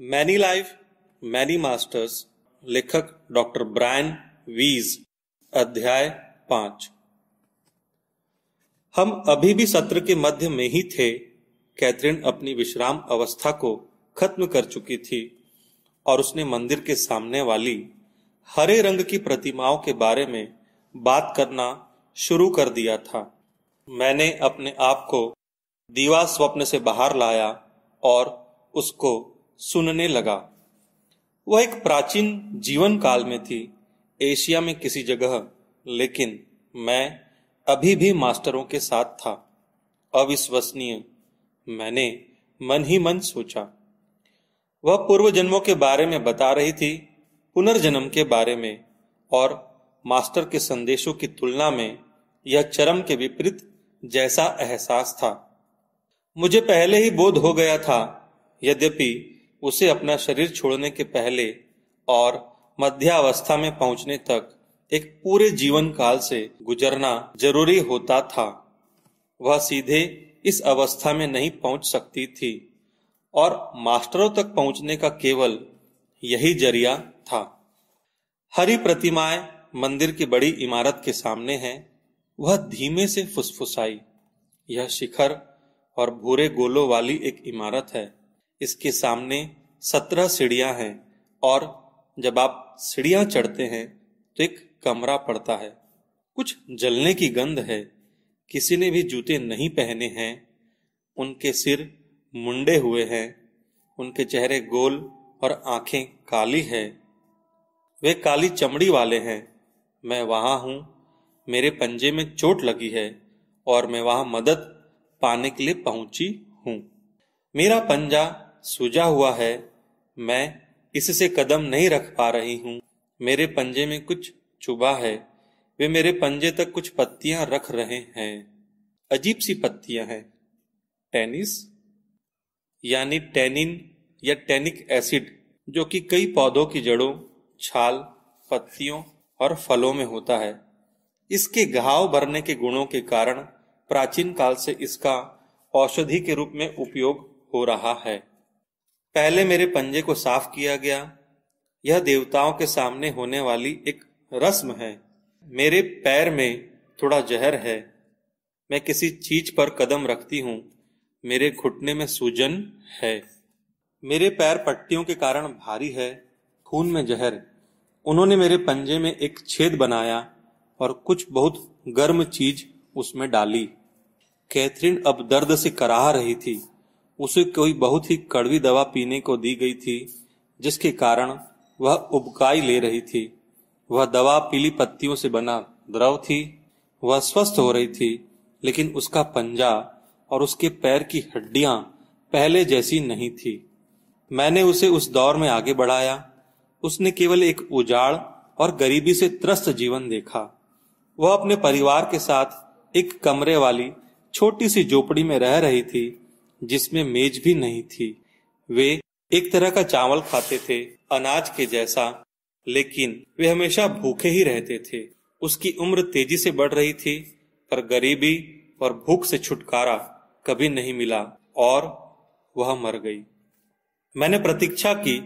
Many life many masters, लेखक doctor Brian वीज। अध्याय 5। हम अभी भी सत्र के मध्य में ही थे। कैथरीन अपनी विश्राम अवस्था को खत्म कर चुकी थी और उसने मंदिर के सामने वाली हरे रंग की प्रतिमाओं के बारे में बात करना शुरू कर दिया था। मैंने अपने आप को दीवा स्वप्न से बाहर लाया और उसको सुनने लगा। वह एक प्राचीन जीवन काल में थी, एशिया में किसी जगह, लेकिन मैं अभी भी मास्टरों के साथ था। अविश्वसनीय, मैंने मन ही मन सोचा। वह पूर्व जन्मों के बारे में बता रही थी, पुनर्जन्म के बारे में, और मास्टर के संदेशों की तुलना में यह चरम के विपरीत जैसा एहसास था। मुझे पहले ही बोध हो गया था, यद्यपि उसे अपना शरीर छोड़ने के पहले और मध्यावस्था में पहुंचने तक एक पूरे जीवन काल से गुजरना जरूरी होता था। वह सीधे इस अवस्था में नहीं पहुंच सकती थी और मास्टरों तक पहुंचने का केवल यही जरिया था। हरी प्रतिमाएं मंदिर की बड़ी इमारत के सामने हैं। वह धीमे से फुसफुसाई, यह शिखर और भूरे गोलों वाली एक इमारत है। इसके सामने 17 सीढ़ियां हैं और जब आप सीढ़ियां चढ़ते हैं तो एक कमरा पड़ता है। कुछ जलने की गंध है। किसी ने भी जूते नहीं पहने हैं। उनके सिर मुंडे हुए हैं। उनके चेहरे गोल और आंखें काली है। वे काली चमड़ी वाले हैं। मैं वहां हूं। मेरे पंजे में चोट लगी है और मैं वहां मदद पाने के लिए पहुंची हूं। मेरा पंजा सूजा हुआ है। मैं इससे कदम नहीं रख पा रही हूं। मेरे पंजे में कुछ चुभा है। वे मेरे पंजे तक कुछ पत्तियां रख रहे हैं। अजीब सी पत्तियां हैं। टेनिस यानी टेनिन या टेनिक एसिड, जो कि कई पौधों की जड़ों, छाल, पत्तियों और फलों में होता है। इसके घाव भरने के गुणों के कारण प्राचीन काल से इसका औषधि के रूप में उपयोग हो रहा है। पहले मेरे पंजे को साफ किया गया। यह देवताओं के सामने होने वाली एक रस्म है। मेरे पैर में थोड़ा जहर है। मैं किसी चीज पर कदम रखती हूँ। मेरे घुटने में सूजन है। मेरे पैर पट्टियों के कारण भारी है। खून में जहर। उन्होंने मेरे पंजे में एक छेद बनाया और कुछ बहुत गर्म चीज उसमें डाली। कैथरीन अब दर्द से कराह रही थी। उसे कोई बहुत ही कड़वी दवा पीने को दी गई थी, जिसके कारण वह उबकाई ले रही थी। वह दवा पीली पत्तियों से बना द्रव थी। वह स्वस्थ हो रही थी, लेकिन उसका पंजा और उसके पैर की हड्डियां पहले जैसी नहीं थी। मैंने उसे उस दौर में आगे बढ़ाया। उसने केवल एक उजाड़ और गरीबी से त्रस्त जीवन देखा। वह अपने परिवार के साथ एक कमरे वाली छोटी सी झोपड़ी में रह रही थी, जिसमें मेज भी नहीं थी। वे एक तरह का चावल खाते थे, अनाज के जैसा, लेकिन वे हमेशा भूखे ही रहते थे। उसकी उम्र तेजी से बढ़ रही थी, पर गरीबी और भूख से छुटकारा कभी नहीं मिला और वह मर गई। मैंने प्रतीक्षा की,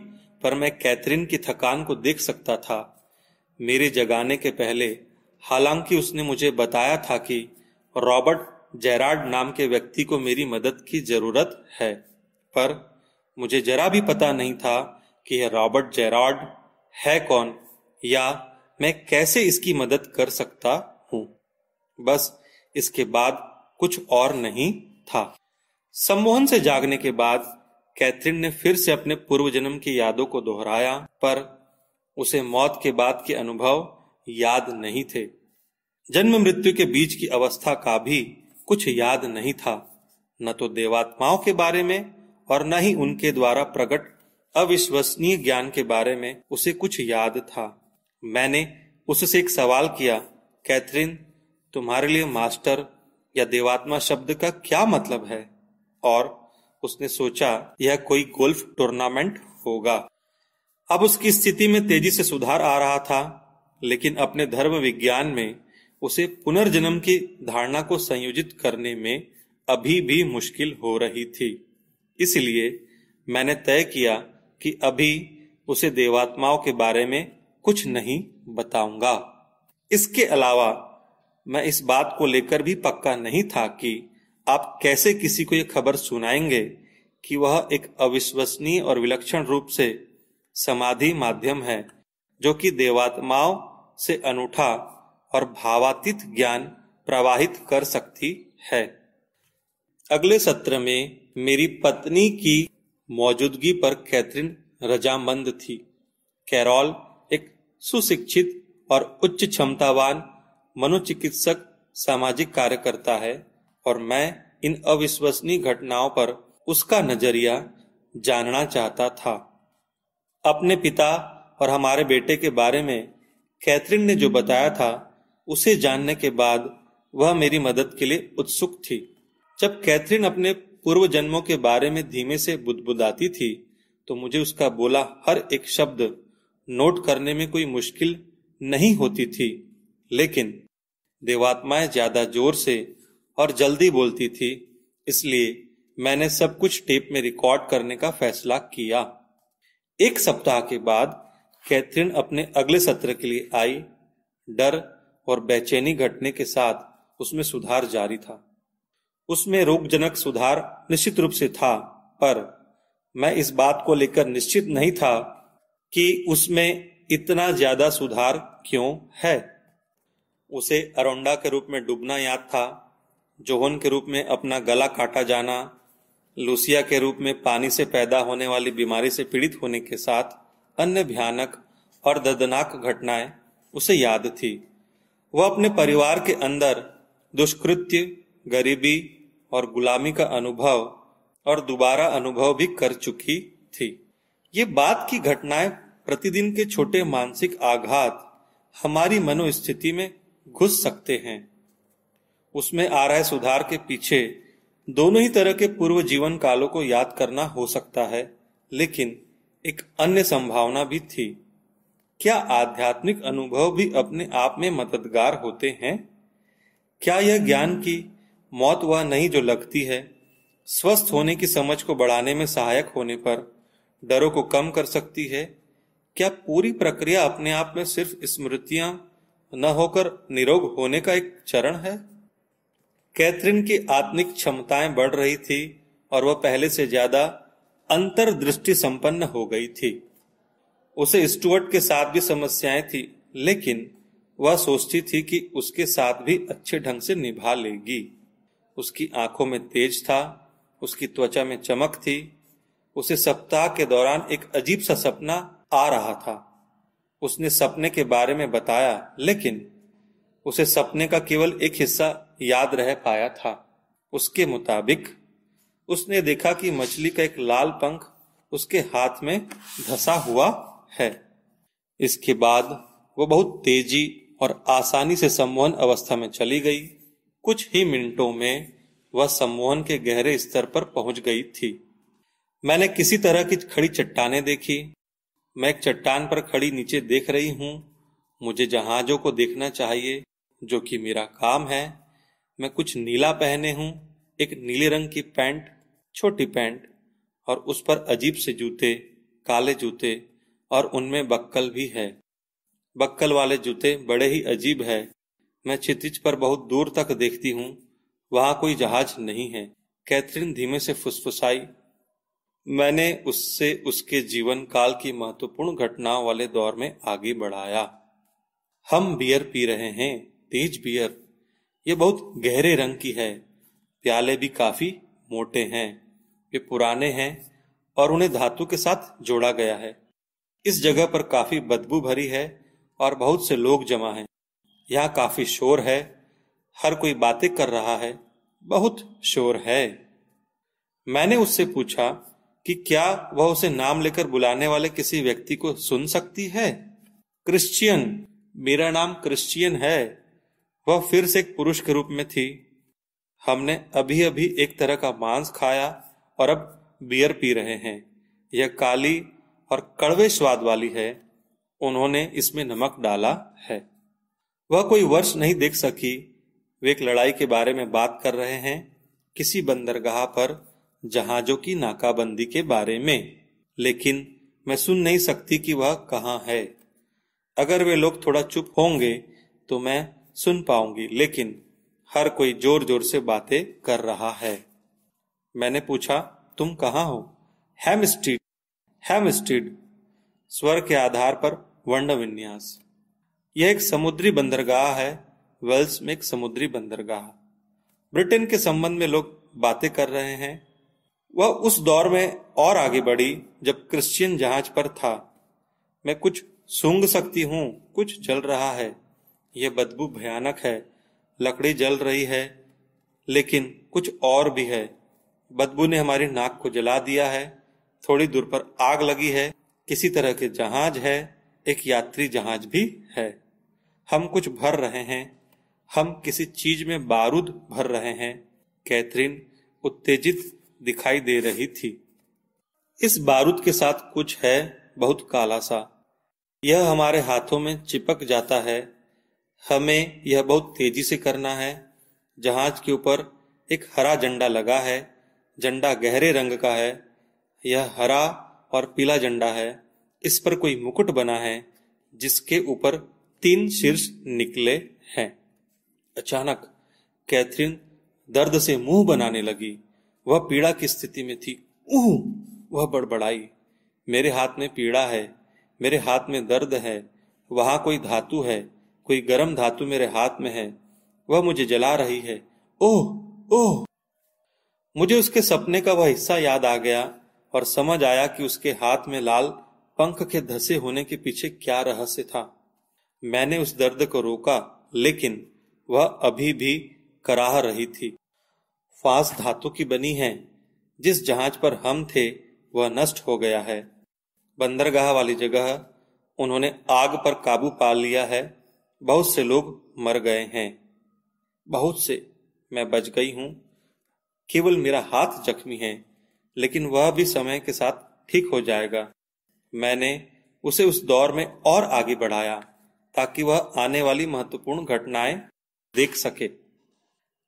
पर मैं कैथरीन की थकान को देख सकता था। मेरे जगाने के पहले, हालांकि उसने मुझे बताया था कि रॉबर्ट जेरार्ड नाम के व्यक्ति को मेरी मदद की जरूरत है, पर मुझे जरा भी पता नहीं था कि यह रॉबर्ट जेरार्ड है कौन या मैं कैसे इसकी मदद कर सकता हूं। बस इसके बाद कुछ और नहीं था। सम्मोहन से जागने के बाद कैथरीन ने फिर से अपने पूर्व जन्म की यादों को दोहराया, पर उसे मौत के बाद के अनुभव याद नहीं थे। जन्म मृत्यु के बीच की अवस्था का भी कुछ याद नहीं था। न तो देवात्माओं के बारे में और न ही उनके द्वारा प्रकट अविश्वसनीय ज्ञान के बारे में उसे कुछ याद था। मैंने उससे एक सवाल किया, कैथरीन, तुम्हारे लिए मास्टर या देवात्मा शब्द का क्या मतलब है? और उसने सोचा यह कोई गोल्फ टूर्नामेंट होगा। अब उसकी स्थिति में तेजी से सुधार आ रहा था, लेकिन अपने धर्म विज्ञान में उसे पुनर्जन्म की धारणा को संयोजित करने में अभी भी मुश्किल हो रही थी। इसलिए मैंने तय किया कि अभी उसे देवात्माओं के बारे में कुछ नहीं बताऊंगा। इसके अलावा मैं इस बात को लेकर भी पक्का नहीं था कि आप कैसे किसी को यह खबर सुनाएंगे कि वह एक अविश्वसनीय और विलक्षण रूप से समाधि माध्यम है, जो कि देवात्माओं से अनूठा और भावातीत ज्ञान प्रवाहित कर सकती है। अगले सत्र में मेरी पत्नी की मौजूदगी पर कैथरीन रजामंद थी। कैरोल एक सुशिक्षित और उच्च क्षमतावान मनोचिकित्सक सामाजिक कार्यकर्ता है और मैं इन अविश्वसनीय घटनाओं पर उसका नजरिया जानना चाहता था। अपने पिता और हमारे बेटे के बारे में कैथरीन ने जो बताया था, उसे जानने के बाद वह मेरी मदद के लिए उत्सुक थी। जब कैथरीन अपने पूर्व जन्मों के बारे में धीमे से बुदबुदाती थी, तो मुझे उसका बोला हर एक शब्द नोट करने में कोई मुश्किल नहीं होती थी, लेकिन देवात्माएं ज्यादा जोर से और जल्दी बोलती थी, इसलिए मैंने सब कुछ टेप में रिकॉर्ड करने का फैसला किया। एक सप्ताह के बाद कैथरीन अपने अगले सत्र के लिए आई। डर और बेचैनी घटने के साथ उसमें सुधार जारी था। उसमें रोगजनक सुधार निश्चित रूप से था, पर मैं इस बात को लेकर निश्चित नहीं था कि उसमें इतना ज्यादा सुधार क्यों है। उसे अरोंडा के रूप में डूबना याद था, जोहन के रूप में अपना गला काटा जाना, लूसिया के रूप में पानी से पैदा होने वाली बीमारी से पीड़ित होने के साथ अन्य भयानक और दर्दनाक घटनाएं उसे याद थी। वह अपने परिवार के अंदर दुष्कृत्य, गरीबी और गुलामी का अनुभव और दोबारा अनुभव भी कर चुकी थी। ये बात की घटनाएं प्रतिदिन के छोटे मानसिक आघात हमारी मनोस्थिति में घुस सकते हैं। उसमें आ रहे सुधार के पीछे दोनों ही तरह के पूर्व जीवन कालों को याद करना हो सकता है, लेकिन एक अन्य संभावना भी थी। क्या आध्यात्मिक अनुभव भी अपने आप में मददगार होते हैं? क्या यह ज्ञान की मौत वह नहीं जो लगती है, स्वस्थ होने की समझ को बढ़ाने में सहायक होने पर डरों को कम कर सकती है? क्या पूरी प्रक्रिया अपने आप में सिर्फ स्मृतियां न होकर निरोग होने का एक चरण है? कैथरीन की आत्मिक क्षमताएं बढ़ रही थी और वह पहले से ज्यादा अंतर्दृष्टि संपन्न हो गई थी। उसे स्टुअर्ट के साथ भी समस्याएं थी, लेकिन वह सोचती थी कि उसके साथ भी अच्छे ढंग से निभा लेगी। उसकी आंखों में तेज था, उसकी त्वचा में चमक थी। उसे सप्ताह के दौरान एक अजीब सा सपना आ रहा था। उसने सपने के बारे में बताया, लेकिन उसे सपने का केवल एक हिस्सा याद रह पाया था। उसके मुताबिक उसने देखा कि मछली का एक लाल पंख उसके हाथ में धंसा हुआ है। इसके बाद वो बहुत तेजी और आसानी से सम्मोहन अवस्था में चली गई। कुछ ही मिनटों में वह सम्मोहन के गहरे स्तर पर पहुंच गई थी। मैंने किसी तरह की खड़ी चट्टानें देखी। मैं एक चट्टान पर खड़ी नीचे देख रही हूं। मुझे जहाजों को देखना चाहिए, जो कि मेरा काम है। मैं कुछ नीला पहने हूं, एक नीले रंग की पैंट, छोटी पैंट, और उस पर अजीब से जूते, काले जूते, और उनमें बक्कल भी है। बक्कल वाले जूते बड़े ही अजीब है। मैं क्षितिज पर बहुत दूर तक देखती हूं, वहां कोई जहाज नहीं है। कैथरीन धीमे से फुसफुसाई। मैंने उससे उसके जीवन काल की महत्वपूर्ण घटनाओं वाले दौर में आगे बढ़ाया। हम बियर पी रहे हैं, तेज बियर। ये बहुत गहरे रंग की है। प्याले भी काफी मोटे हैं। वे पुराने हैं और उन्हें धातु के साथ जोड़ा गया है। इस जगह पर काफी बदबू भरी है और बहुत से लोग जमा हैं। यहाँ काफी शोर है। हर कोई बातें कर रहा है। बहुत शोर है। मैंने उससे पूछा कि क्या वह उसे नाम लेकर बुलाने वाले किसी व्यक्ति को सुन सकती है। क्रिश्चियन, मेरा नाम क्रिश्चियन है। वह फिर से एक पुरुष के रूप में थी। हमने अभी अभी एक तरह का मांस खाया और अब बियर पी रहे हैं। यह काली और कड़वे स्वाद वाली है। उन्होंने इसमें नमक डाला है। वह कोई वर्ष नहीं देख सकी। वे एक लड़ाई के बारे में बात कर रहे हैं, किसी बंदरगाह पर जहाजों की नाकाबंदी के बारे में। लेकिन मैं सुन नहीं सकती कि वह कहाँ है। अगर वे लोग थोड़ा चुप होंगे तो मैं सुन पाऊंगी, लेकिन हर कोई जोर जोर से बातें कर रहा है। मैंने पूछा, तुम कहाँ हो? हैमस्टीड। हैमस्टीड स्वर के आधार पर वर्ण विन्यास। यह एक समुद्री बंदरगाह है। वेल्स में एक समुद्री बंदरगाह। ब्रिटेन के संबंध में लोग बातें कर रहे हैं। वह उस दौर में और आगे बढ़ी जब क्रिश्चियन जहाज पर था। मैं कुछ सूंघ सकती हूँ, कुछ जल रहा है। यह बदबू भयानक है। लकड़ी जल रही है, लेकिन कुछ और भी है। बदबू ने हमारी नाक को जला दिया है। थोड़ी दूर पर आग लगी है। किसी तरह के जहाज है, एक यात्री जहाज भी है। हम कुछ भर रहे हैं। हम किसी चीज में बारूद भर रहे हैं। कैथरीन उत्तेजित दिखाई दे रही थी। इस बारूद के साथ कुछ है, बहुत काला सा। यह हमारे हाथों में चिपक जाता है। हमें यह बहुत तेजी से करना है। जहाज के ऊपर एक हरा झंडा लगा है। झंडा गहरे रंग का है। यह हरा और पीला झंडा है। इस पर कोई मुकुट बना है जिसके ऊपर 3 शीर्ष निकले हैं। अचानक कैथरीन दर्द से मुंह बनाने लगी। वह पीड़ा की स्थिति में थी। वह बड़बड़ाई, मेरे हाथ में पीड़ा है, मेरे हाथ में दर्द है। वहां कोई धातु है, कोई गर्म धातु मेरे हाथ में है। वह मुझे जला रही है। ओह ओह। मुझे उसके सपने का वह हिस्सा याद आ गया और समझ आया कि उसके हाथ में लाल पंख के धसे होने के पीछे क्या रहस्य था। मैंने उस दर्द को रोका, लेकिन वह अभी भी कराह रही थी। फांस धातु की बनी है। जिस जहाज पर हम थे वह नष्ट हो गया है। बंदरगाह वाली जगह उन्होंने आग पर काबू पा लिया है। बहुत से लोग मर गए हैं। बहुत से। मैं बच गई हूं। केवल मेरा हाथ जख्मी है, लेकिन वह भी समय के साथ ठीक हो जाएगा। मैंने उसे उस दौर में और आगे बढ़ाया ताकि वह आने वाली महत्वपूर्ण घटनाएं देख सके।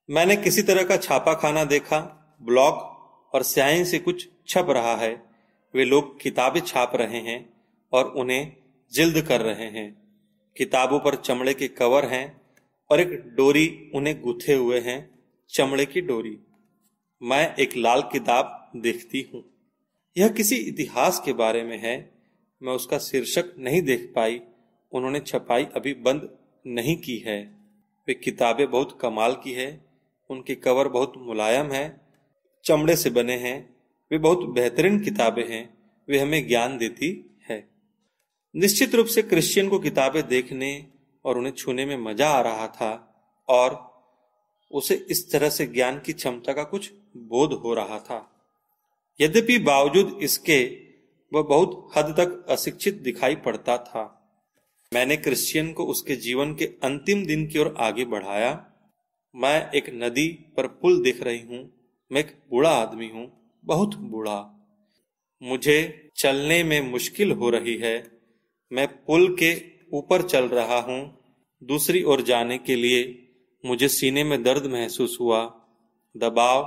मैंने किसी तरह का छापाखाना देखा। ब्लॉक और स्याही से कुछ छप रहा है। वे लोग किताबें छाप रहे हैं और उन्हें जिल्द कर रहे हैं। किताबों पर चमड़े के कवर हैं और एक डोरी उन्हें गुथे हुए हैं, चमड़े की डोरी। मैं एक लाल किताब देखती हूँ। यह किसी इतिहास के बारे में है। मैं उसका शीर्षक नहीं देख पाई। उन्होंने छपाई अभी बंद नहीं की है। वे किताबें बहुत कमाल की है। उनके कवर बहुत मुलायम है, चमड़े से बने हैं। वे बहुत बेहतरीन किताबें हैं। वे हमें ज्ञान देती है। निश्चित रूप से क्रिश्चियन को किताबें देखने और उन्हें छूने में मजा आ रहा था और उसे इस तरह से ज्ञान की क्षमता का कुछ बोध हो रहा था। यद्यपि बावजूद इसके वह बहुत हद तक अशिक्षित दिखाई पड़ता था। मैंने क्रिश्चियन को उसके जीवन के अंतिम दिन की ओर आगे बढ़ाया। मैं एक नदी पर पुल देख रही हूँ। मैं एक बूढ़ा आदमी हूँ, बहुत बूढ़ा। मुझे चलने में मुश्किल हो रही है। मैं पुल के ऊपर चल रहा हूँ। दूसरी ओर जाने के लिए मुझे सीने में दर्द महसूस हुआ। दबाव,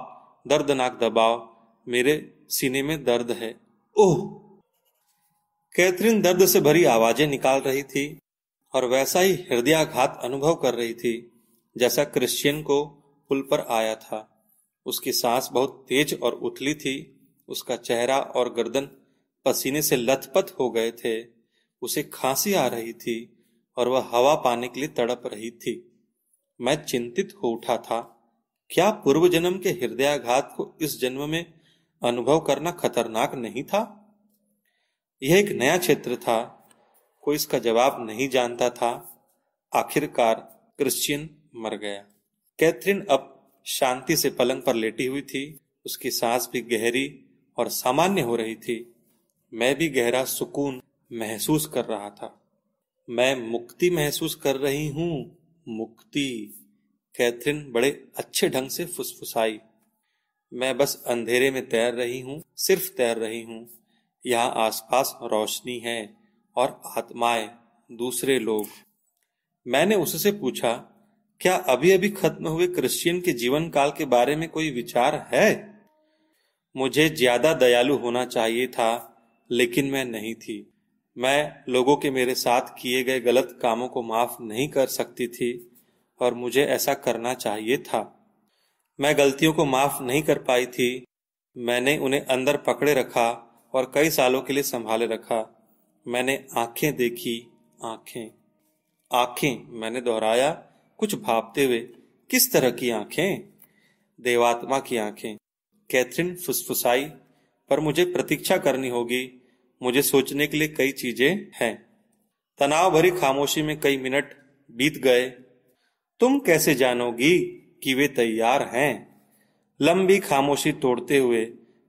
दर्दनाक दबाव। मेरे सीने में दर्द है। ओह। कैथरीन दर्द से भरी आवाजें निकाल रही थी और वैसा ही हृदयाघात अनुभव कर रही थी जैसा क्रिश्चियन को पुल पर आया था। उसकी सांस बहुत तेज और उथली थी। उसका चेहरा और गर्दन पसीने से लथपथ हो गए थे। उसे खांसी आ रही थी और वह हवा पाने के लिए तड़प रही थी। मैं चिंतित हो उठा था। क्या पूर्व जन्म के हृदयाघात को इस जन्म में अनुभव करना खतरनाक नहीं था? यह एक नया क्षेत्र था। कोई इसका जवाब नहीं जानता था। आखिरकार क्रिश्चियन मर गया। कैथरीन अब शांति से पलंग पर लेटी हुई थी। उसकी सांस भी गहरी और सामान्य हो रही थी। मैं भी गहरा सुकून महसूस कर रहा था। मैं मुक्ति महसूस कर रही हूँ। मुक्ति। कैथरीन बड़े अच्छे ढंग से फुसफुसाई। मैं बस अंधेरे में तैर रही हूँ, सिर्फ तैर रही हूँ। यहाँ आसपास रोशनी है और आत्माएं, दूसरे लोग। मैंने उससे पूछा, क्या अभी अभी खत्म हुए क्रिश्चियन के जीवन काल के बारे में कोई विचार है? मुझे ज्यादा दयालु होना चाहिए था, लेकिन मैं नहीं थी। मैं लोगों के मेरे साथ किए गए गलत कामों को माफ नहीं कर सकती थी और मुझे ऐसा करना चाहिए था। मैं गलतियों को माफ नहीं कर पाई थी। मैंने उन्हें अंदर पकड़े रखा और कई सालों के लिए संभाले रखा। मैंने आंखें देखी, आंखें, आंखें, मैंने दोहराया कुछ भापते हुए। किस तरह की आंखें? देवात्मा की आंखें, कैथरीन फुसफुसाई। पर मुझे प्रतीक्षा करनी होगी। मुझे सोचने के लिए कई चीजें हैं। तनाव भरी खामोशी में कई मिनट बीत गए। तुम कैसे जानोगी कि वे तैयार हैं? लंबी खामोशी तोड़ते हुए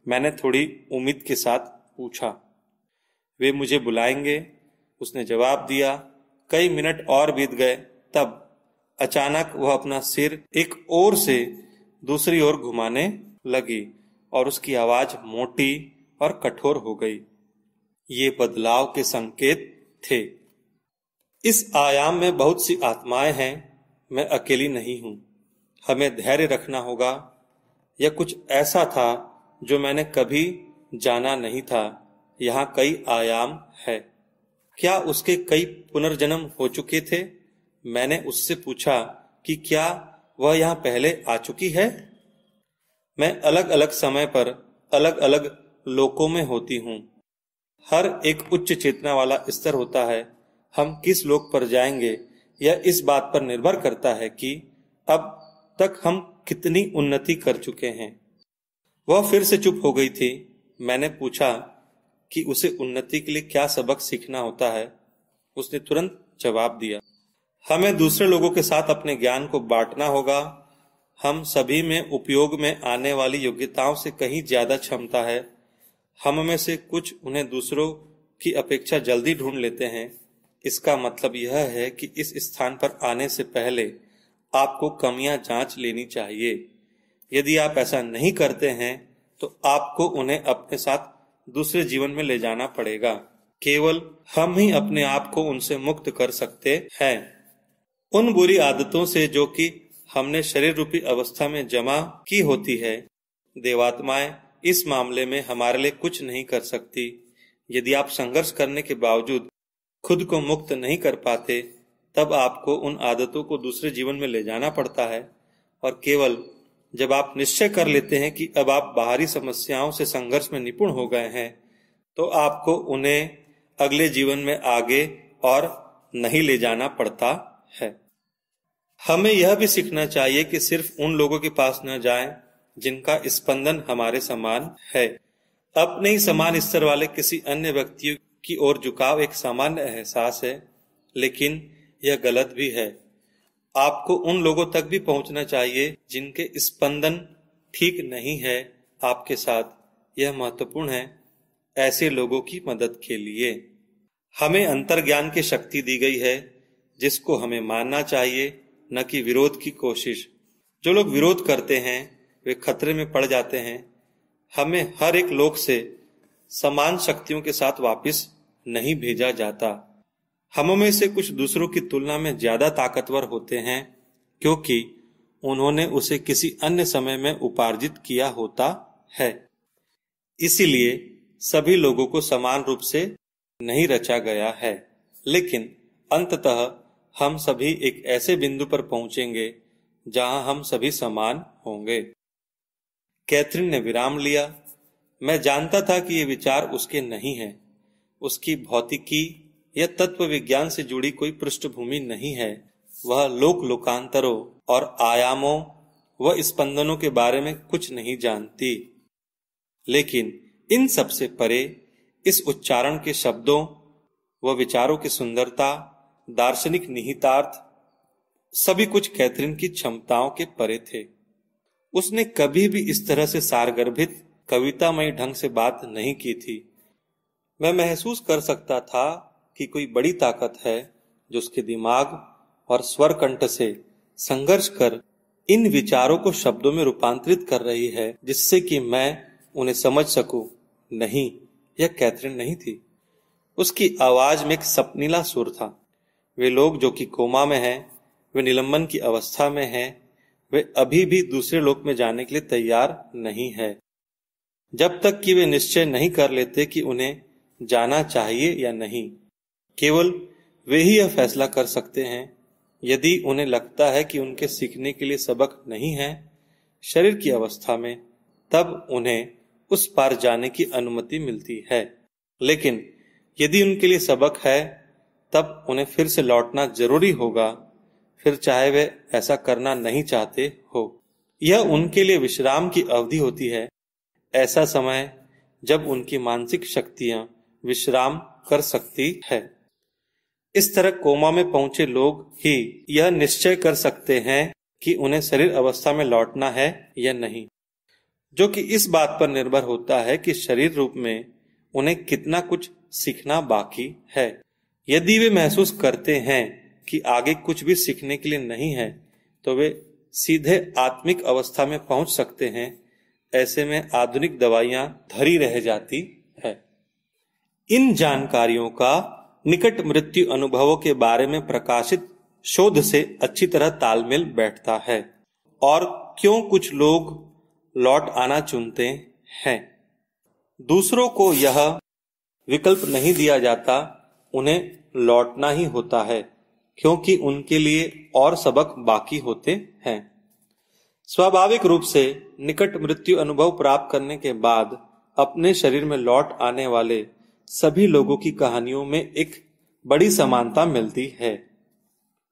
मैंने थोड़ी उम्मीद के साथ पूछा। वे मुझे बुलाएंगे? उसने जवाब दिया। कई मिनट और बीत गए। तब अचानक वह अपना सिर एक ओर से दूसरी ओर घुमाने लगी और उसकी आवाज मोटी और कठोर हो गई। ये बदलाव के संकेत थे। इस आयाम में बहुत सी आत्माएं हैं। मैं अकेली नहीं हूं। हमें धैर्य रखना होगा। यह कुछ ऐसा था जो मैंने कभी जाना नहीं था। यहाँ कई आयाम है। क्या उसके कई पुनर्जन्म हो चुके थे? मैंने उससे पूछा कि क्या वह यहाँ पहले आ चुकी है? मैं अलग अलग समय पर अलग अलग लोकों में होती हूँ। हर एक उच्च चेतना वाला स्तर होता है। हम किस लोक पर जाएंगे यह इस बात पर निर्भर करता है कि अब तक हम कितनी उन्नति कर चुके हैं। वह फिर से चुप हो गई थी। मैंने पूछा कि उसे उन्नति के लिए क्या सबक सीखना होता है। उसने तुरंत जवाब दिया, हमें दूसरे लोगों के साथ अपने ज्ञान को बांटना होगा। हम सभी में उपयोग में आने वाली योग्यताओं से कहीं ज्यादा क्षमता है। हम में से कुछ उन्हें दूसरों की अपेक्षा जल्दी ढूंढ लेते हैं। इसका मतलब यह है कि इस स्थान पर आने से पहले आपको कमियां जांच लेनी चाहिए। यदि आप ऐसा नहीं करते हैं तो आपको उन्हें अपने साथ दूसरे जीवन में ले जाना पड़ेगा। केवल हम ही अपने आप को उनसे मुक्त कर सकते हैं। उन बुरी आदतों से जो कि हमने शरीर रूपी अवस्था में जमा की होती है। देवात्माएं इस मामले में हमारे लिए कुछ नहीं कर सकती। यदि आप संघर्ष करने के बावजूद खुद को मुक्त नहीं कर पाते, तब आपको उन आदतों को दूसरे जीवन में ले जाना पड़ता है। और केवल जब आप निश्चय कर लेते हैं कि अब आप बाहरी समस्याओं से संघर्ष में निपुण हो गए हैं, तो आपको उन्हें अगले जीवन में आगे और नहीं ले जाना पड़ता है। हमें यह भी सीखना चाहिए कि सिर्फ उन लोगों के पास न जाएं जिनका स्पंदन हमारे समान है। अपने ही समान स्तर वाले किसी अन्य व्यक्ति की ओर झुकाव एक सामान्य एहसास है, लेकिन यह गलत भी है। आपको उन लोगों तक भी पहुंचना चाहिए जिनके स्पंदन ठीक नहीं है आपके साथ। यह महत्वपूर्ण है ऐसे लोगों की मदद के लिए। हमें अंतर्ज्ञान की शक्ति दी गई है जिसको हमें मानना चाहिए, न कि विरोध की कोशिश। जो लोग विरोध करते हैं वे खतरे में पड़ जाते हैं। हमें हर एक लोक से समान शक्तियों के साथ वापस नहीं भेजा जाता। हम में से कुछ दूसरों की तुलना में ज्यादा ताकतवर होते हैं क्योंकि उन्होंने उसे किसी अन्य समय में उपार्जित किया होता है। इसीलिए सभी लोगों को समान रूप से नहीं रचा गया है, लेकिन अंततः हम सभी एक ऐसे बिंदु पर पहुंचेंगे जहां हम सभी समान होंगे। कैथरीन ने विराम लिया। मैं जानता था कि ये विचार उसके नहीं है। उसकी भौतिकी या तत्व विज्ञान से जुड़ी कोई पृष्ठभूमि नहीं है। वह लोक लोकांतरों और आयामों व स्पंदनों के बारे में कुछ नहीं जानती। लेकिन इन सब से परे इस उच्चारण के शब्दों व विचारों की सुंदरता, दार्शनिक निहितार्थ, सभी कुछ कैथरीन की क्षमताओं के परे थे। उसने कभी भी इस तरह से सारगर्भित कवितामय ढंग से बात नहीं की थी। मैं महसूस कर सकता था कि कोई बड़ी ताकत है जो उसके दिमाग और स्वर कंठ से संघर्ष कर इन विचारों को शब्दों में रूपांतरित कर रही है, जिससे कि मैं उन्हें समझ सकूं। नहीं, यह कैथरीन नहीं थी। उसकी आवाज में एक सपनीला सुर था। वे लोग जो कि कोमा में हैं, वे निलंबन की अवस्था में हैं, वे अभी भी दूसरे लोक में जाने के लिए तैयार नहीं है। जब तक कि वे निश्चय नहीं कर लेते कि उन्हें जाना चाहिए या नहीं। केवल वे ही यह फैसला कर सकते हैं। यदि उन्हें लगता है कि उनके सीखने के लिए सबक नहीं है शरीर की अवस्था में, तब उन्हें उस पार जाने की अनुमति मिलती है। लेकिन यदि उनके लिए सबक है, तब उन्हें फिर से लौटना जरूरी होगा, फिर चाहे वे ऐसा करना नहीं चाहते हो। यह उनके लिए विश्राम की अवधि होती है, ऐसा समय जब उनकी मानसिक शक्तियां विश्राम कर सकती है। इस तरह कोमा में पहुंचे लोग ही यह निश्चय कर सकते हैं कि उन्हें शरीर अवस्था में लौटना है या नहीं, जो कि इस बात पर निर्भर होता है कि शरीर रूप में उन्हें कितना कुछ सीखना बाकी है। यदि वे महसूस करते हैं कि आगे कुछ भी सीखने के लिए नहीं है, तो वे सीधे आत्मिक अवस्था में पहुंच सकते हैं। ऐसे में आधुनिक दवाइयां धरी रह जाती है। इन जानकारियों का निकट मृत्यु अनुभवों के बारे में प्रकाशित शोध से अच्छी तरह तालमेल बैठता है। और क्यों कुछ लोग लौट आना चुनते हैं। दूसरों को यह विकल्प नहीं दिया जाता, उन्हें लौटना ही होता है, क्योंकि उनके लिए और सबक बाकी होते हैं। स्वाभाविक रूप से निकट मृत्यु अनुभव प्राप्त करने के बाद अपने शरीर में लौट आने वाले सभी लोगों की कहानियों में एक बड़ी समानता मिलती है।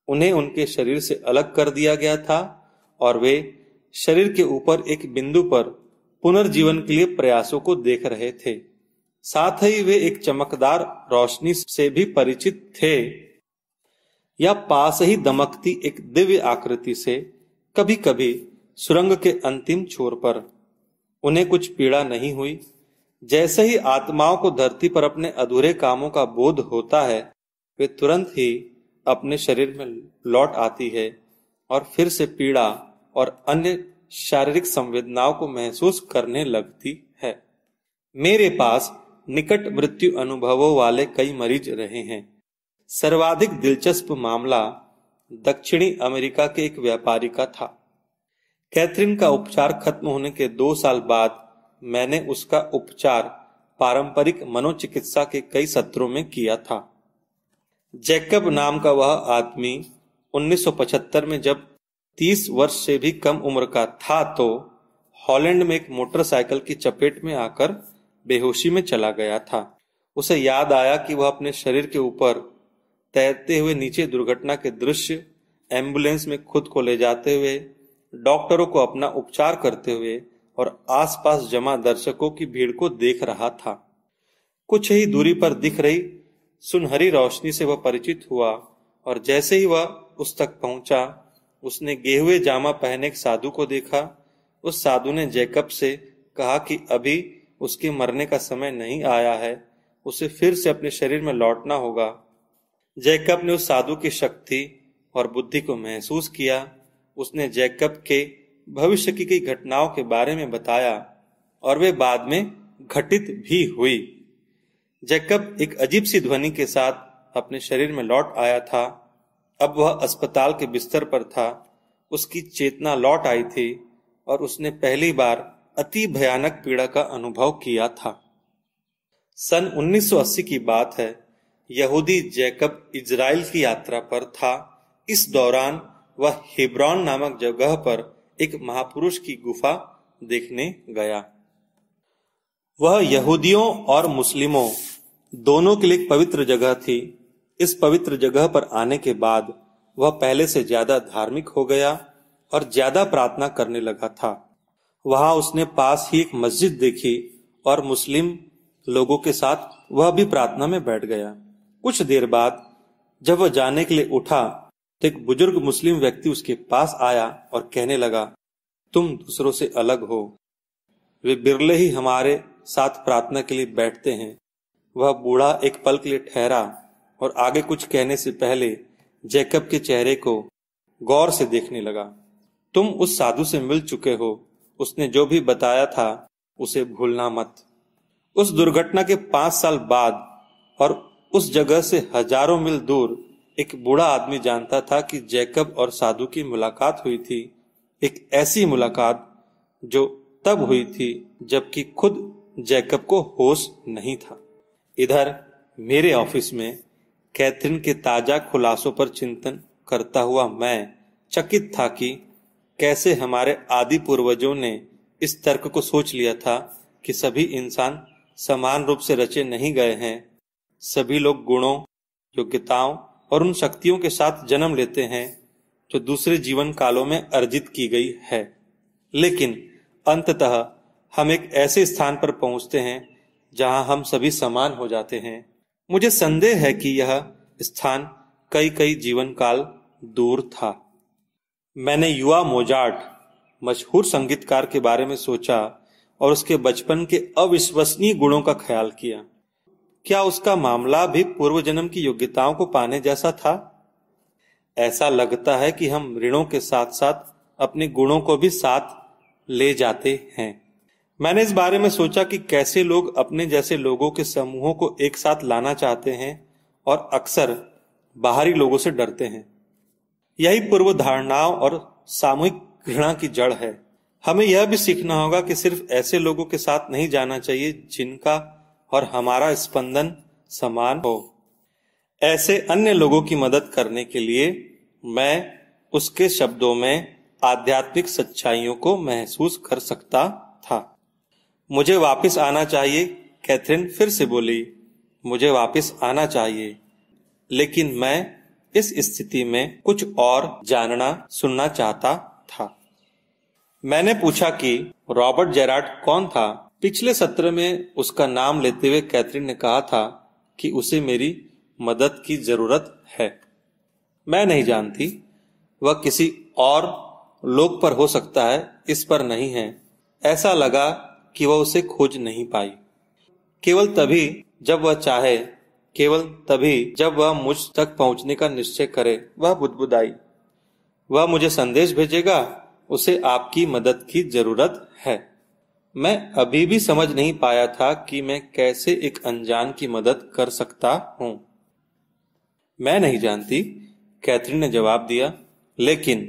उन्हें उनके शरीर से अलग कर दिया गया था और वे शरीर के ऊपर एक बिंदु पर पुनर्जीवन के लिए प्रयासों को देख रहे थे। साथ ही वे एक चमकदार रोशनी से भी परिचित थे, या पास ही दमकती एक दिव्य आकृति से। कभी कभी सुरंग के अंतिम छोर पर उन्हें कुछ पीड़ा नहीं हुई। जैसे ही आत्माओं को धरती पर अपने अधूरे कामों का बोध होता है, वे तुरंत ही अपने शरीर में लौट आती है और फिर से पीड़ा और अन्य शारीरिक संवेदनाओं को महसूस करने लगती है। मेरे पास निकट मृत्यु अनुभवों वाले कई मरीज रहे हैं। सर्वाधिक दिलचस्प मामला दक्षिणी अमेरिका के एक व्यापारी का था। कैथरीन का उपचार खत्म होने के 2 साल बाद मैंने उसका उपचार पारंपरिक मनोचिकित्सा के कई सत्रों में किया था। जैकब नाम का वह आदमी 1975 में जब 30 वर्ष से भी कम उम्र का था, तो हॉलैंड में एक मोटरसाइकिल की चपेट में आकर बेहोशी में चला गया था। उसे याद आया कि वह अपने शरीर के ऊपर तैरते हुए नीचे दुर्घटना के दृश्य, एम्बुलेंस में खुद को ले जाते हुए, डॉक्टरों को अपना उपचार करते हुए और आसपास जमा दर्शकों की भीड़ को देख रहा था। कुछ ही दूरी पर दिख रही सुनहरी रोशनी से वह परिचित हुआ और जैसे ही वह उस तक पहुंचा, उसने गेहुए जामा पहने एक साधु को देखा। उस साधु ने जैकब से कहा कि अभी उसके मरने का समय नहीं आया है, उसे फिर से अपने शरीर में लौटना होगा। जैकब ने उस साधु की शक्ति और बुद्धि को महसूस किया। उसने जैकब के भविष्य की कई घटनाओं के बारे में बताया और वे बाद में घटित भी हुई। जैकब एक अजीब सी ध्वनि के साथ अपने शरीर में लौट आया था। अब वह अस्पताल के बिस्तर पर था। उसकी चेतना लौट आई थी और उसने पहली बार अति भयानक पीड़ा का अनुभव किया था। सन 1980 की बात है। यहूदी जैकब इजराइल की यात्रा पर था। इस दौरान वह हेब्रोन नामक जगह पर एक महापुरुष की गुफा देखने गया। वह यहूदियों और मुस्लिमों दोनों के लिए एक पवित्र जगह थी। इस पवित्र जगह पर आने के बाद वह पहले से ज्यादा धार्मिक हो गया और ज्यादा प्रार्थना करने लगा था। वहां उसने पास ही एक मस्जिद देखी और मुस्लिम लोगों के साथ वह भी प्रार्थना में बैठ गया। कुछ देर बाद जब वह जाने के लिए उठा, तो एक बुजुर्ग मुस्लिम व्यक्ति उसके पास आया और कहने लगा, तुम दूसरों से अलग हो। वे बिरले ही हमारे साथ प्रार्थना के लिए बैठते हैं। वह बूढ़ा एक पल के लिए ठहरा और आगे कुछ कहने से पहले जैकब के चेहरे को गौर से देखने लगा। तुम उस साधु से मिल चुके हो, उसने जो भी बताया था उसे भूलना मत। उस दुर्घटना के 5 साल बाद और उस जगह से हजारों मील दूर एक बूढ़ा आदमी जानता था कि जैकब और साधु की मुलाकात हुई थी। एक ऐसी मुलाकात जो तब हुई थी जबकि खुद जैकब को होश नहीं था। इधर मेरे ऑफिस में कैथरीन के ताजा खुलासों पर चिंतन करता हुआ मैं चकित था कि कैसे हमारे आदि पूर्वजों ने इस तर्क को सोच लिया था कि सभी इंसान समान रूप से रचे नहीं गए हैं। सभी लोग गुणों, योग्यताओं और उन शक्तियों के साथ जन्म लेते हैं जो दूसरे जीवन कालों में अर्जित की गई है, लेकिन अंततः हम एक ऐसे स्थान पर पहुंचते हैं जहां हम सभी समान हो जाते हैं। मुझे संदेह है कि यह स्थान कई कई जीवन काल दूर था। मैंने युवा मोजार्ट, मशहूर संगीतकार के बारे में सोचा और उसके बचपन के अविश्वसनीय गुणों का ख्याल किया। क्या उसका मामला भी पूर्व जन्म की योग्यताओं को पाने जैसा था? ऐसा लगता है कि हम ऋणों के साथ साथ अपने गुणों को भी साथ ले जाते हैं। मैंने इस बारे में सोचा कि कैसे लोग अपने जैसे लोगों के समूहों को एक साथ लाना चाहते हैं और अक्सर बाहरी लोगों से डरते हैं। यही पूर्व धारणाओं और सामूहिक घृणा की जड़ है। हमें यह भी सीखना होगा कि सिर्फ ऐसे लोगों के साथ नहीं जाना चाहिए जिनका और हमारा स्पंदन समान हो। ऐसे अन्य लोगों की मदद करने के लिए मैं उसके शब्दों में आध्यात्मिक सच्चाइयों को महसूस कर सकता था। मुझे वापस आना चाहिए, कैथरीन फिर से बोली। मुझे वापस आना चाहिए, लेकिन मैं इस स्थिति में कुछ और जानना सुनना चाहता था। मैंने पूछा कि रॉबर्ट जेरार्ड कौन था। पिछले सत्र में उसका नाम लेते हुए कैथरीन ने कहा था कि उसे मेरी मदद की जरूरत है। मैं नहीं जानती, वह किसी और लोक पर हो सकता है, इस पर नहीं है। ऐसा लगा कि वह उसे खोज नहीं पाई। केवल तभी जब वह चाहे, केवल तभी जब वह मुझ तक पहुंचने का निश्चय करे, वह बुदबुदाई। वह मुझे संदेश भेजेगा, उसे आपकी मदद की जरूरत है। मैं अभी भी समझ नहीं पाया था कि मैं कैसे एक अनजान की मदद कर सकता हूं। मैं नहीं जानती, कैथरीन ने जवाब दिया, लेकिन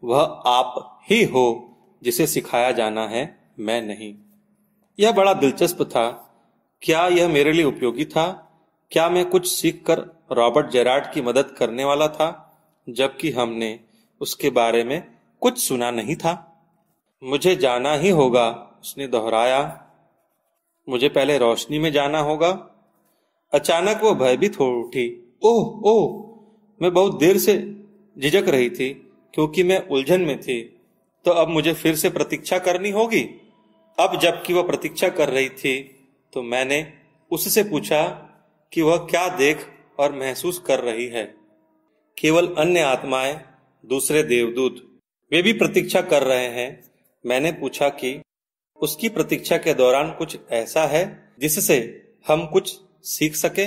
वह आप ही हो जिसे सिखाया जाना है, मैं नहीं। यह बड़ा दिलचस्प था। क्या यह मेरे लिए उपयोगी था? क्या मैं कुछ सीखकर रॉबर्ट जेरार्ड की मदद करने वाला था, जबकि हमने उसके बारे में कुछ सुना नहीं था? मुझे जाना ही होगा, उसने दोहराया। मुझे पहले रोशनी में जाना होगा। अचानक वो भयभीत हो उठी। ओह ओह, मैं बहुत देर से झिझक रही थी क्योंकि मैं उलझन में थी। तो अब मुझे फिर से प्रतीक्षा करनी होगी। अब जबकि वह प्रतीक्षा कर रही थी तो मैंने उससे पूछा कि वह क्या देख और महसूस कर रही है। केवल अन्य आत्माएं, दूसरे देवदूत, वे भी प्रतीक्षा कर रहे हैं। मैंने पूछा कि उसकी प्रतीक्षा के दौरान कुछ ऐसा है जिससे हम कुछ सीख सके?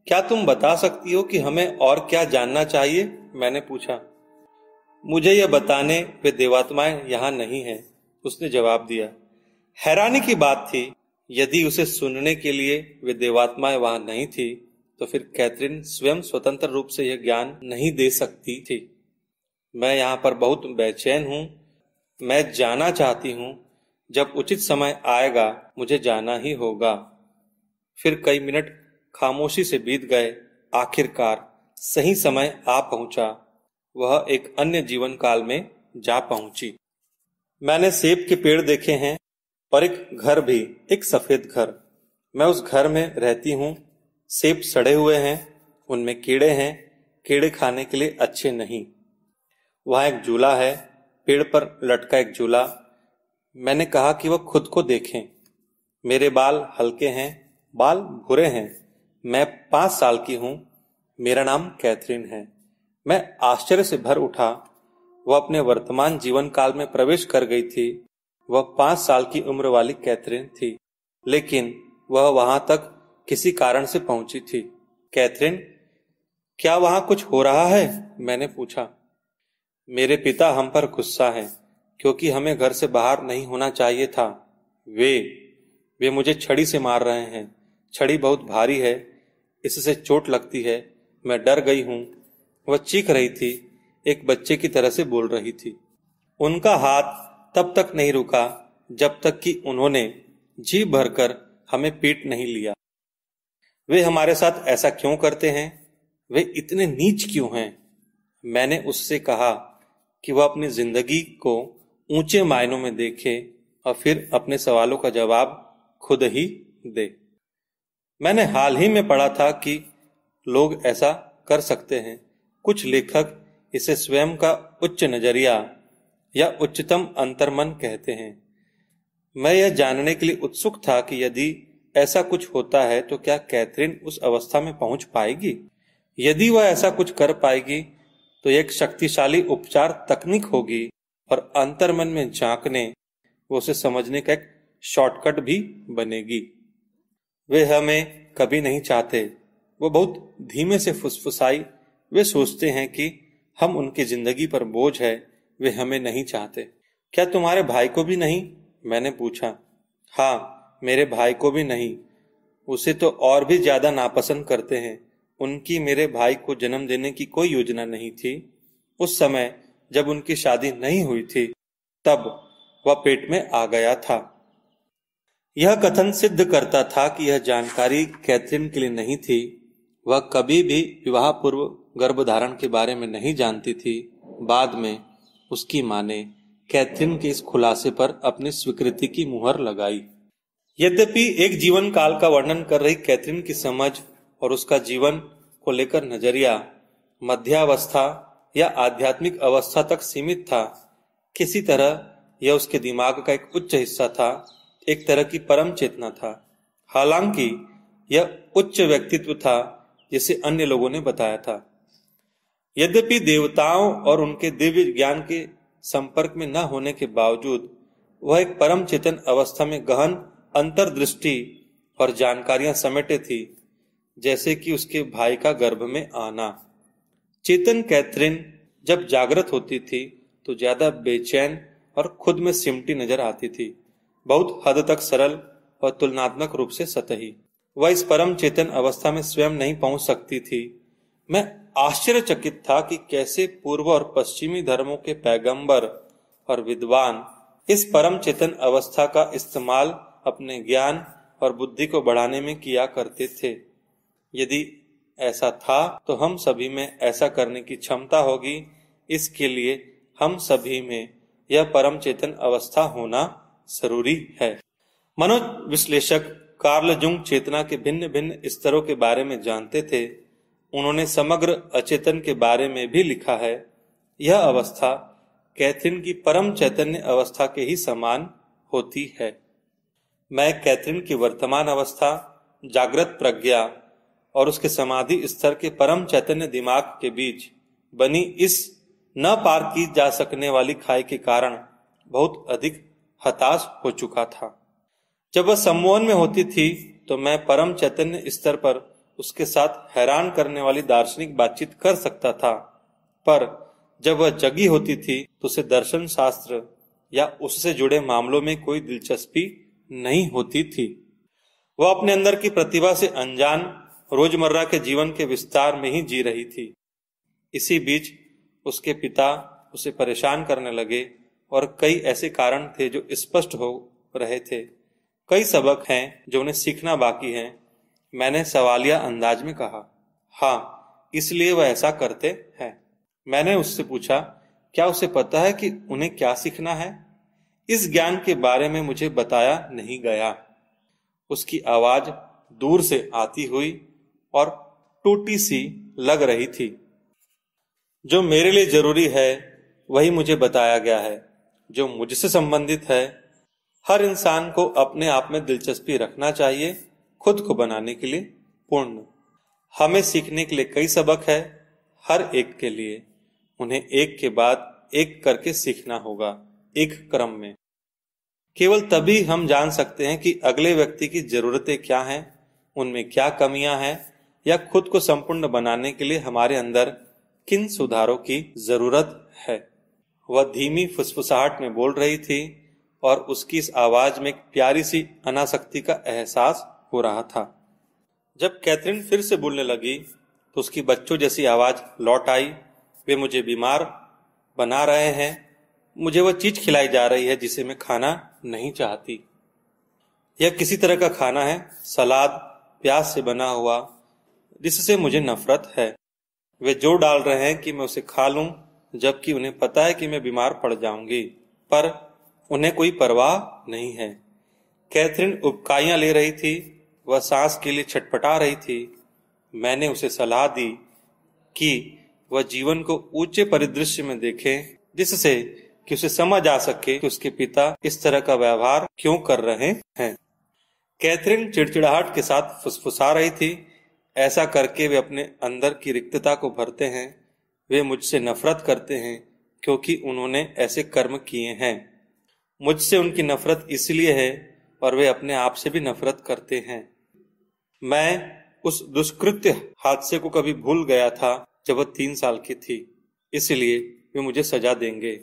क्या तुम बता सकती हो कि हमें और क्या जानना चाहिए? मैंने पूछा। मुझे यह बताने वे देवात्माएं यहाँ नहीं हैं, उसने जवाब दिया। हैरानी की बात थी, यदि उसे सुनने के लिए वे देवात्माएं वहां नहीं थी तो फिर कैथरीन स्वयं स्वतंत्र रूप से यह ज्ञान नहीं दे सकती थी। मैं यहाँ पर बहुत बेचैन हूँ। मैं जाना चाहती हूँ। जब उचित समय आएगा मुझे जाना ही होगा। फिर कई मिनट खामोशी से बीत गए। आखिरकार सही समय आ पहुंचा। वह एक अन्य जीवन काल में जा पहुंची। मैंने सेब के पेड़ देखे हैं और एक घर भी, एक सफेद घर। मैं उस घर में रहती हूँ। सेब सड़े हुए हैं, उनमें कीड़े हैं, कीड़े खाने के लिए अच्छे नहीं। वहां एक झूला है, पेड़ पर लटका एक झूला। मैंने कहा कि वह खुद को देखें। मेरे बाल हल्के हैं, बाल भूरे हैं। मैं 5 साल की हूं। मेरा नाम कैथरीन है। मैं आश्चर्य से भर उठा। वह अपने वर्तमान जीवन काल में प्रवेश कर गई थी। वह 5 साल की उम्र वाली कैथरीन थी, लेकिन वह वहां तक किसी कारण से पहुंची थी। कैथरीन, क्या वहां कुछ हो रहा है? मैंने पूछा। मेरे पिता हम पर गुस्सा हैं क्योंकि हमें घर से बाहर नहीं होना चाहिए था। वे मुझे छड़ी से मार रहे हैं। छड़ी बहुत भारी है, इससे चोट लगती है। मैं डर गई हूं। वह चीख रही थी, एक बच्चे की तरह से बोल रही थी। उनका हाथ तब तक नहीं रुका जब तक कि उन्होंने जी भरकर हमें पीट नहीं लिया। वे हमारे साथ ऐसा क्यों करते हैं? वे इतने नीच क्यों हैं? मैंने उससे कहा कि वह अपनी जिंदगी को ऊंचे मायनों में देखे और फिर अपने सवालों का जवाब खुद ही दे। मैंने हाल ही में पढ़ा था कि लोग ऐसा कर सकते हैं। कुछ लेखक इसे स्वयं का उच्च नजरिया या उच्चतम अंतर्मन कहते हैं। मैं यह जानने के लिए उत्सुक था कि यदि ऐसा कुछ होता है तो क्या कैथरीन उस अवस्था में पहुंच पाएगी? यदि वह ऐसा कुछ कर पाएगी तो एक शक्तिशाली उपचार तकनीक होगी और अंतर्मन में झांकने वो उसे समझने का एक शॉर्टकट भी बनेगी। वे हमें कभी नहीं चाहते। वो बहुत धीमे से फुसफुसाई। वे सोचते हैं कि हम उनकी जिंदगी पर बोझ है। वे हमें नहीं चाहते। क्या तुम्हारे भाई को भी नहीं? मैंने पूछा। हाँ, मेरे भाई को भी नहीं। उसे तो और भी ज्यादा नापसंद करते हैं। उनकी मेरे भाई को जन्म देने की कोई योजना नहीं थी। उस समय जब उनकी शादी नहीं हुई थी तब वह पेट में आ गया था। यह कथन सिद्ध करता था कि यह जानकारी कैथरीन के लिए नहीं थी। वह कभी भी विवाह पूर्व गर्भधारण के बारे में नहीं जानती थी। बाद में उसकी मां ने कैथरीन के इस खुलासे पर अपनी स्वीकृति की मुहर लगाई। यद्यपि एक जीवन काल का वर्णन कर रही कैथरीन की समझ और उसका जीवन को लेकर नजरिया मध्यावस्था या आध्यात्मिक अवस्था तक सीमित था, किसी तरह यह उसके दिमाग का एक उच्च हिस्सा था, एक तरह की परम चेतना था। हालांकि यह उच्च व्यक्तित्व था जिसे अन्य लोगों ने बताया था। यद्यपि देवताओं और उनके दिव्य ज्ञान के संपर्क में न होने के बावजूद वह एक परम चेतन अवस्था में गहन अंतर्दृष्टि और जानकारियां समेटे थी, जैसे कि उसके भाई का गर्भ में आना। चेतन कैथरीन जब जागृत होती थी तो ज्यादा बेचैन और खुद में सिमटी नजर आती थी, बहुत हद तक सरल और तुलनात्मक रूप से सतही। वह इस परम चेतन अवस्था में स्वयं नहीं पहुंच सकती थी। मैं आश्चर्यचकित था कि कैसे पूर्व और पश्चिमी धर्मों के पैगंबर और विद्वान इस परम चेतन अवस्था का इस्तेमाल अपने ज्ञान और बुद्धि को बढ़ाने में किया करते थे। यदि ऐसा था तो हम सभी में ऐसा करने की क्षमता होगी। इसके लिए हम सभी में यह परम चेतन अवस्था होना जरूरी है। मनोविश्लेषक कार्ल जुंग चेतना के भिन्न भिन्न स्तरों के बारे में जानते थे। उन्होंने समग्र अचेतन के बारे में भी लिखा है। यह अवस्था कैथरीन की परम चैतन्य अवस्था के ही समान होती है। मैं कैथरीन की वर्तमान अवस्था, जागृत प्रज्ञा और उसके समाधि स्तर के परम चैतन्य दिमाग के बीच बनी इस न पार की जा सकने वाली खाई के कारण बहुत अधिक हताश हो चुका था। जब वह सम्मोहन में होती थी तो मैं परम चैतन्य स्तर पर उसके साथ हैरान करने वाली दार्शनिक बातचीत कर सकता था, पर जब वह जगी होती थी तो उसे दर्शन शास्त्र या उससे जुड़े मामलों में कोई दिलचस्पी नहीं होती थी। वह अपने अंदर की प्रतिभा से अनजान रोजमर्रा के जीवन के विस्तार में ही जी रही थी। इसी बीच उसके पिता उसे परेशान करने लगे और कई ऐसे कारण थे जो स्पष्ट हो रहे थे। कई सबक हैं जो उन्हें सीखना बाकी है। मैंने सवालिया अंदाज में कहा। हाँ, इसलिए वह ऐसा करते हैं। मैंने उससे पूछा, क्या उसे पता है कि उन्हें क्या सीखना है? इस ज्ञान के बारे में मुझे बताया नहीं गया। उसकी आवाज दूर से आती हुई और टूटी सी लग रही थी। जो मेरे लिए जरूरी है वही मुझे बताया गया है, जो मुझसे संबंधित है। हर इंसान को अपने आप में दिलचस्पी रखना चाहिए, खुद को बनाने के लिए पूर्ण। हमें सीखने के लिए कई सबक है, हर एक के लिए। उन्हें एक के बाद एक करके सीखना होगा, एक क्रम में। केवल तभी हम जान सकते हैं कि अगले व्यक्ति की जरूरतें क्या हैं, उनमें क्या कमियां हैं, या खुद को संपूर्ण बनाने के लिए हमारे अंदर किन सुधारों की जरूरत है। वह धीमी फुसफुसाहट में बोल रही थी और उसकी इस आवाज में एक प्यारी सी अनासक्ति का एहसास हो रहा था। जब कैथरीन फिर से बोलने लगी तो उसकी बच्चों जैसी आवाज लौट आई। वे मुझे बीमार बना रहे हैं, मुझे वह चीज खिलाई जा रही है जिसे मैं खाना नहीं चाहती। यह किसी तरह का खाना है, सलाद, प्याज से बना हुआ जिससे मुझे नफरत है। वे जोर डाल रहे हैं कि मैं उसे खा लूं, जबकि उन्हें पता है कि मैं बीमार पड़ जाऊंगी, पर उन्हें कोई परवाह नहीं है। कैथरीन उबकाइयां ले रही थी, वह सांस के लिए छटपटा रही थी। मैंने उसे सलाह दी कि वह जीवन को ऊंचे परिदृश्य में देखे, जिससे कि उसे समझ आ सके कि उसके पिता इस तरह का व्यवहार क्यों कर रहे हैं। कैथरीन चिड़चिड़ाहट के साथ फुसफुसा रही थी। ऐसा करके वे अपने अंदर की रिक्तता को भरते हैं। वे मुझसे नफरत करते हैं क्योंकि उन्होंने ऐसे कर्म किए हैं। मुझसे उनकी नफरत इसलिए है और वे अपने आप से भी नफरत करते हैं। मैं उस दुष्कृत्य हादसे को कभी भूल गया था जब वह 3 साल की थी, इसलिए वे मुझे सजा देंगे।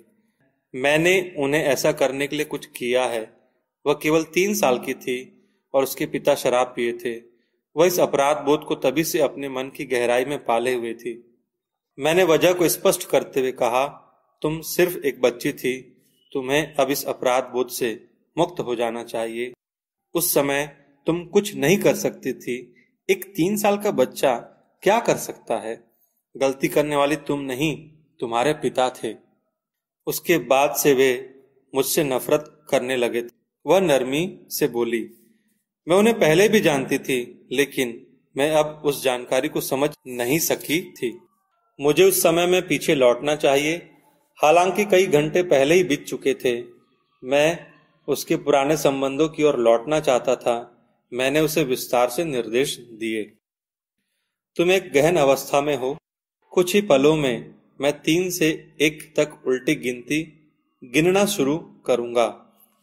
मैंने उन्हें ऐसा करने के लिए कुछ किया है। वह केवल 3 साल की थी और उसके पिता शराब पिए थे। वह इस अपराध बोध को तभी से अपने मन की गहराई में पाले हुए थी। मैंने वजह को स्पष्ट करते हुए कहा, तुम सिर्फ एक बच्ची थी, तुम्हें अब इस अपराध बोध से मुक्त हो जाना चाहिए। उस समय तुम कुछ नहीं कर सकती थी। एक 3 साल का बच्चा क्या कर सकता है? गलती करने वाली तुम नहीं, तुम्हारे पिता थे। उसके बाद से वे मुझसे नफरत करने लगे थे। वह नरमी से बोली, मैं उन्हें पहले भी जानती थी, लेकिन मैं अब उस जानकारी को समझ नहीं सकी थी। मुझे उस समय में पीछे लौटना चाहिए, हालांकि कई घंटे पहले ही बीत चुके थे। मैं उसके पुराने संबंधों की ओर लौटना चाहता था। मैंने उसे विस्तार से निर्देश दिए। तुम एक गहन अवस्था में हो। कुछ ही पलों में मैं 3 से 1 तक उल्टी गिनती गिनना शुरू करूंगा।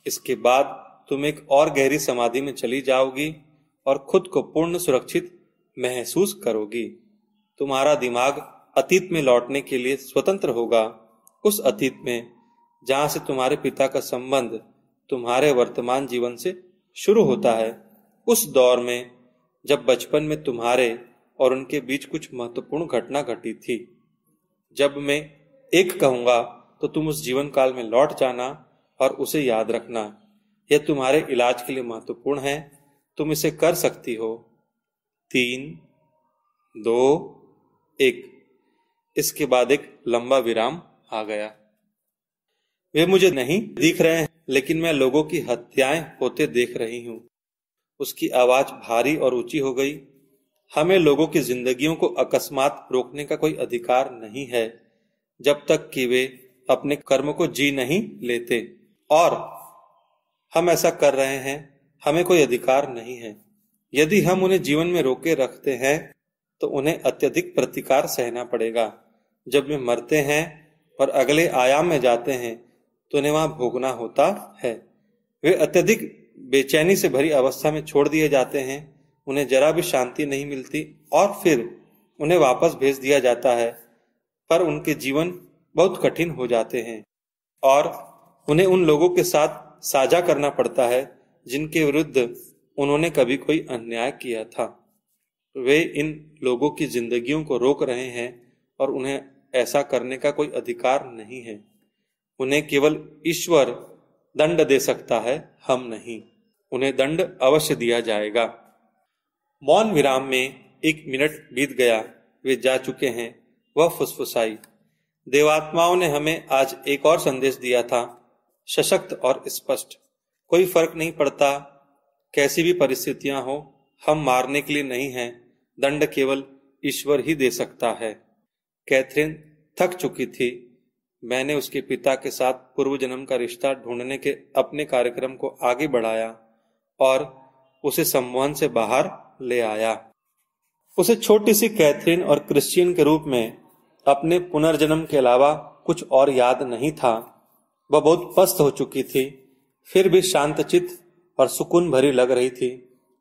इसके बाद तुम एक और गहरी समाधि में चली जाओगी और खुद को पूर्ण सुरक्षित महसूस करोगी। तुम्हारा दिमाग अतीत में लौटने के लिए स्वतंत्र होगा, उस अतीत में जहां से तुम्हारे पिता का संबंध तुम्हारे वर्तमान जीवन से शुरू होता है। उस दौर में जब बचपन में तुम्हारे और उनके बीच कुछ महत्वपूर्ण घटना घटी थी। जब मैं 1 कहूंगा तो तुम उस जीवन काल में लौट जाना और उसे याद रखना। यह तुम्हारे इलाज के लिए महत्वपूर्ण है। तुम इसे कर सकती हो। 3, 2, 1। इसके बाद एक लंबा विराम आ गया। वे मुझे नहीं दिख रहे हैं, लेकिन मैं लोगों की हत्याएं होते देख रही हूं। उसकी आवाज भारी और ऊंची हो गई। हमें लोगों की जिंदगियों को अकस्मात रोकने का कोई अधिकार नहीं है, जब तक कि वे अपने कर्म को जी नहीं लेते, और हम ऐसा कर रहे हैं। हमें कोई अधिकार नहीं है। यदि हम उन्हें जीवन में रोके रखते हैं तो उन्हें अत्यधिक प्रतिकार सहना पड़ेगा। जब वे मरते हैं और अगले आयाम में जाते हैं तो उन्हें वहां भोगना होता है। वे अत्यधिक बेचैनी से भरी अवस्था में छोड़ दिए जाते हैं। उन्हें जरा भी शांति नहीं मिलती और फिर उन्हें वापस भेज दिया जाता है, पर उनके जीवन बहुत कठिन हो जाते हैं और उन्हें उन लोगों के साथ साझा करना पड़ता है जिनके विरुद्ध उन्होंने कभी कोई अन्याय किया था। वे इन लोगों की जिंदगियों को रोक रहे हैं और उन्हें ऐसा करने का कोई अधिकार नहीं है। उन्हें केवल ईश्वर दंड दे सकता है, हम नहीं। उन्हें दंड अवश्य दिया जाएगा। मौन विराम में 1 मिनट बीत गया। वे जा चुके हैं। वह फुसफुसाई, देवात्माओं ने हमें आज एक और संदेश दिया था, सशक्त और स्पष्ट। कोई फर्क नहीं पड़ता कैसी भी परिस्थितियां हो, हम मारने के लिए नहीं हैं। दंड केवल ईश्वर ही दे सकता है। कैथरीन थक चुकी थी। मैंने उसके पिता के साथ पूर्व जन्म का रिश्ता ढूंढने के अपने कार्यक्रम को आगे बढ़ाया और उसे सम्मोहन से बाहर ले आया। उसे छोटी सी कैथरीन और क्रिश्चियन के रूप में अपने पुनर्जन्म के अलावा कुछ और याद नहीं था। वह बहुत पस्त हो चुकी थी, फिर भी शांतचित्त और सुकून भरी लग रही थी,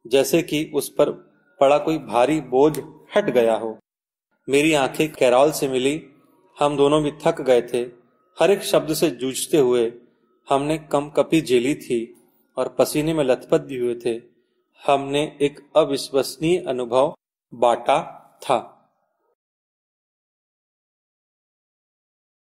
जैसे कि उस पर पड़ा कोई भारी बोझ हट गया हो। मेरी आंखें कैरॉल से मिली। हम दोनों भी थक गए थे। हर एक शब्द से जूझते हुए हमने कंपकपी झेली थी और पसीने में लथपथ भी हुए थे। हमने एक अविश्वसनीय अनुभव बांटा था।